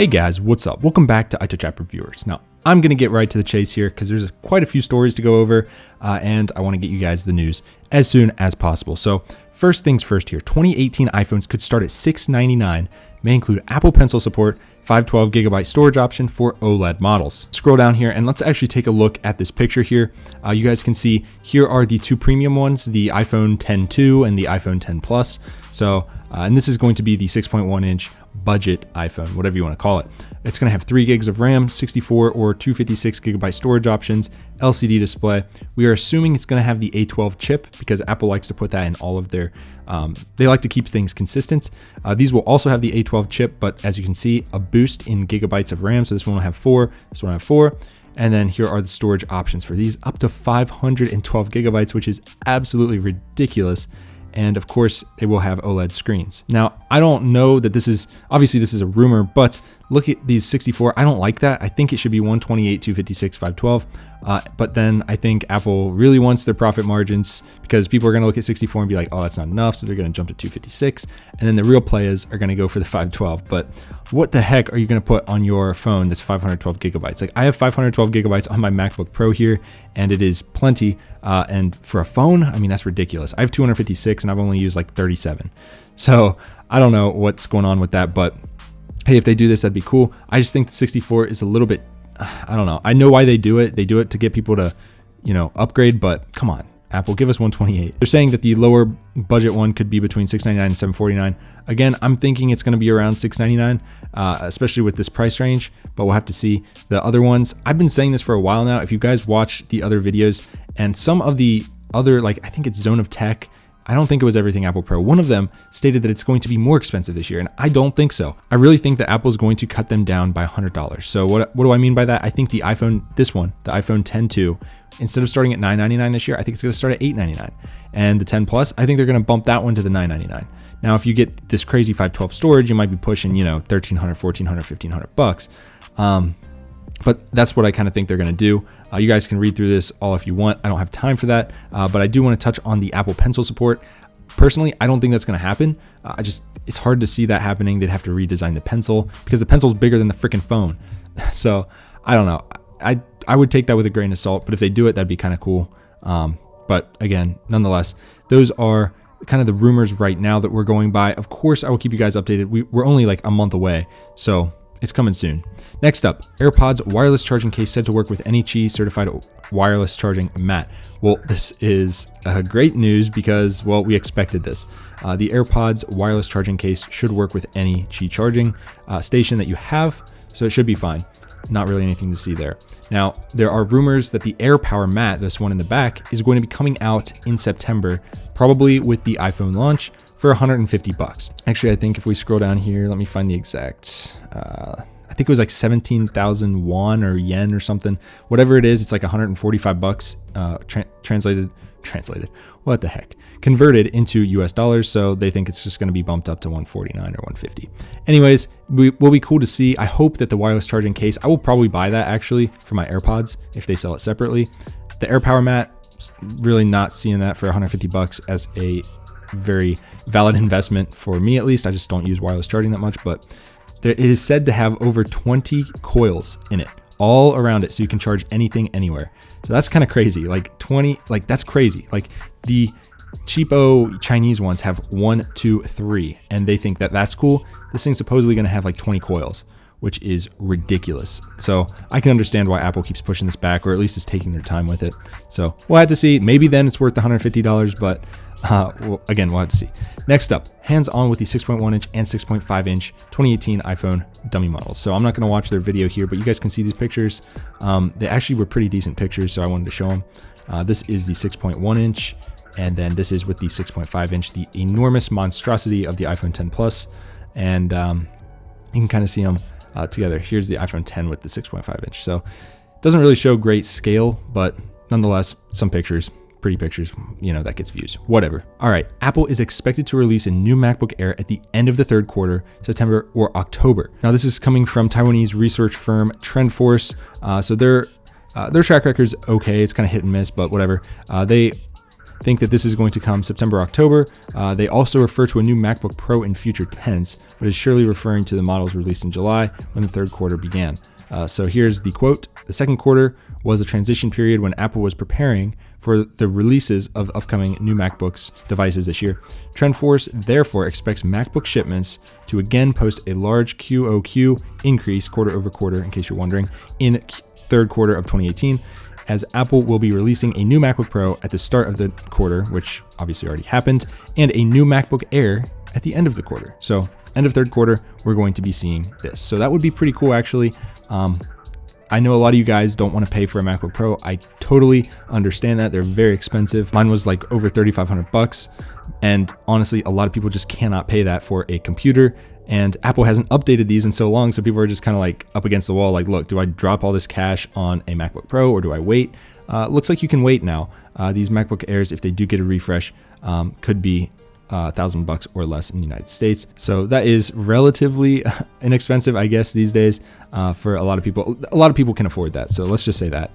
Hey guys, what's up? Welcome back to iTouch App Reviewers. Now, I'm going to get right to the chase here because there's quite a few stories to go over, and I want to get you guys the news as soon as possible. So first things first here, 2018 iPhones could start at $699, may include Apple Pencil support, 512GB storage option for OLED models. Scroll down here and let's actually take a look at this picture here. You guys can see here are the two premium ones, the iPhone X2 and the iPhone X Plus. So, and this is going to be the 6.1-inch budget iPhone, whatever you want to call it. It's going to have 3 gigs of RAM, 64 or 256GB storage options, LCD display. We are assuming it's going to have the A12 chip because Apple likes to put that in all of their, they like to keep things consistent. These will also have the A12 chip, but as you can see, a boost in gigabytes of RAM. So this one will have 4, this one will have 4. And then here are the storage options for these, up to 512 gigabytes, which is absolutely ridiculous. And of course, they will have OLED screens. Now, I don't know that this is, obviously this is a rumor, but look at these 64. I don't like that. I think it should be 128, 256, 512. But then I think Apple really wants their profit margins because people are going to look at 64 and be like, oh, that's not enough. So they're going to jump to 256. And then the real players are going to go for the 512. But what the heck are you going to put on your phone that's 512 gigabytes? Like I have 512 gigabytes on my MacBook Pro here, and it is plenty. And for a phone, I mean, that's ridiculous. I have 256 and I've only used like 37. So I don't know what's going on with that, but hey, if they do this, that'd be cool. I just think the 64 is a little bit, I don't know. I know why they do it. They do it to get people to, you know, upgrade, but come on, Apple, give us 128. They're saying that the lower budget one could be between $699 and $749. Again, I'm thinking it's going to be around $699, especially with this price range, but we'll have to see. The other ones, I've been saying this for a while now. If you guys watch the other videos and some of the other, like I think it's Zone of Tech, I don't think it was Everything Apple Pro. One of them stated that it's going to be more expensive this year, and I don't think so. I really think that Apple's going to cut them down by $100. So what do I mean by that? I think the iPhone, this one, the iPhone X2, instead of starting at $999 this year, I think it's going to start at $899. And the X Plus, I think they're going to bump that one to the $999. Now, if you get this crazy 512 storage, you might be pushing, you know, $1,300, $1,400, $1,500. But that's what I kind of think they're going to do. You guys can read through this all if you want. I don't have time for that, but I do want to touch on the Apple Pencil support. Personally, I don't think that's going to happen. It's hard to see that happening. They'd have to redesign the pencil because the pencil's bigger than the freaking phone. So I don't know. I would take that with a grain of salt, but if they do it, that'd be kind of cool. But again, nonetheless, those are kind of the rumors right now that we're going by. Of course, I will keep you guys updated. We're only like a month away, so it's coming soon. Next up, AirPods Wireless charging case said to work with any Qi certified wireless charging mat. Well, this is great news because, well, we expected this. The AirPods Wireless charging case should work with any Qi charging station that you have, so it should be fine. Not really anything to see there. Now, there are rumors that the AirPower mat, this one in the back, is going to be coming out in September, probably with the iPhone launch, for $150. Actually, I think if we scroll down here, let me find the exact, I think it was like 17,000 won or yen or something. Whatever it is, it's like $145 translated. What the heck? Converted into US dollars. So they think it's just going to be bumped up to 149 or 150. Anyways, will be cool to see. I hope that the wireless charging case, I will probably buy that actually for my AirPods if they sell it separately. The AirPower mat, really not seeing that for $150 as a very valid investment for me, at least. I just don't use wireless charging that much, but it is said to have over 20 coils in it all around it, so you can charge anything anywhere. So that's kind of crazy. Like 20, like that's crazy. Like the cheapo Chinese ones have 1, 2, 3, and they think that that's cool. This thing's supposedly going to have like 20 coils, which is ridiculous. So I can understand why Apple keeps pushing this back, or at least is taking their time with it. So we'll have to see. Maybe then it's worth the $150, but well, again, we'll have to see. Next up, hands-on with the 6.1-inch and 6.5-inch 2018 iPhone dummy models. So I'm not going to watch their video here, but you guys can see these pictures. They actually were pretty decent pictures, so I wanted to show them. This is the 6.1-inch, and then this is with the 6.5-inch, the enormous monstrosity of the iPhone X Plus. And you can kind of see them together. Here's the iPhone X with the 6.5-inch. So it doesn't really show great scale, but nonetheless, some pictures. Pretty pictures, you know, that gets views, whatever. All right, Apple is expected to release a new MacBook Air at the end of the third quarter, September or October. Now, this is coming from Taiwanese research firm TrendForce. So their track record's okay. It's kind of hit and miss, but whatever. They think that this is going to come September, October. They also refer to a new MacBook Pro in future tense, but is surely referring to the models released in July when the third quarter began. So here's the quote. The second quarter was a transition period when Apple was preparing for the releases of upcoming new MacBooks devices this year. TrendForce therefore expects MacBook shipments to again post a large QoQ increase quarter over quarter, in case you're wondering, in third quarter of 2018, as Apple will be releasing a new MacBook Pro at the start of the quarter, which obviously already happened, and a new MacBook Air at the end of the quarter. So end of third quarter, we're going to be seeing this. So that would be pretty cool, actually. I know a lot of you guys don't want to pay for a MacBook Pro. I totally understand that. They're very expensive. Mine was like over $3,500. And honestly, a lot of people just cannot pay that for a computer. And Apple hasn't updated these in so long. So people are just kind of like up against the wall. Like, look, do I drop all this cash on a MacBook Pro or do I wait? Looks like you can wait now. These MacBook Airs, if they do get a refresh, could be $1,000 or less in the United States. So that is relatively inexpensive, I guess, these days for a lot of people. A lot of people can afford that. So let's just say that.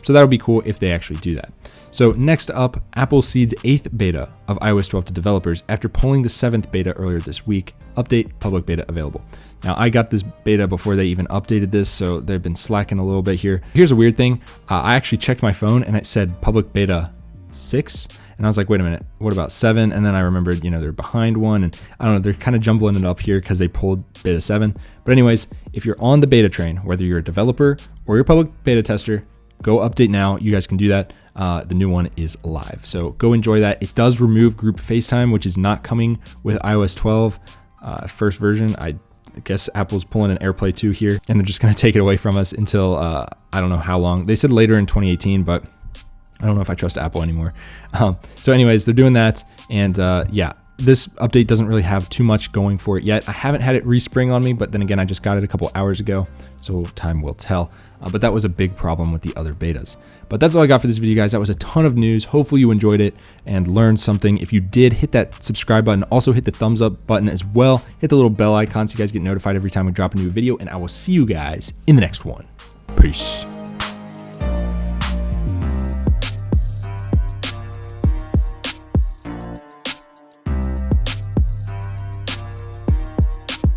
So that would be cool if they actually do that. So next up, Apple seeds 8th beta of iOS 12 to developers after pulling the 7th beta earlier this week. Update, public beta available. Now, I got this beta before they even updated this, so they've been slacking a little bit here. Here's a weird thing. I actually checked my phone and it said public beta 6. And I was like, wait a minute, what about 7? And then I remembered, they're behind one. And I don't know, they're kind of jumbling it up here because they pulled beta 7. But anyways, if you're on the beta train, whether you're a developer or you're a public beta tester, go update now. You guys can do that. The new one is live. So go enjoy that. It does remove group FaceTime, which is not coming with iOS 12 first version. I guess Apple's pulling an AirPlay 2 here, and they're just going to take it away from us until I don't know how long. They said later in 2018, but I don't know if I trust Apple anymore. So anyways, they're doing that. And yeah, this update doesn't really have too much going for it yet. I haven't had it respring on me, but then again, I just got it a couple hours ago, so time will tell. But that was a big problem with the other betas. But that's all I got for this video, guys. That was a ton of news. Hopefully you enjoyed it and learned something. If you did, hit that subscribe button. Also hit the thumbs up button as well. Hit the little bell icon so you guys get notified every time we drop a new video. And I will see you guys in the next one. Peace.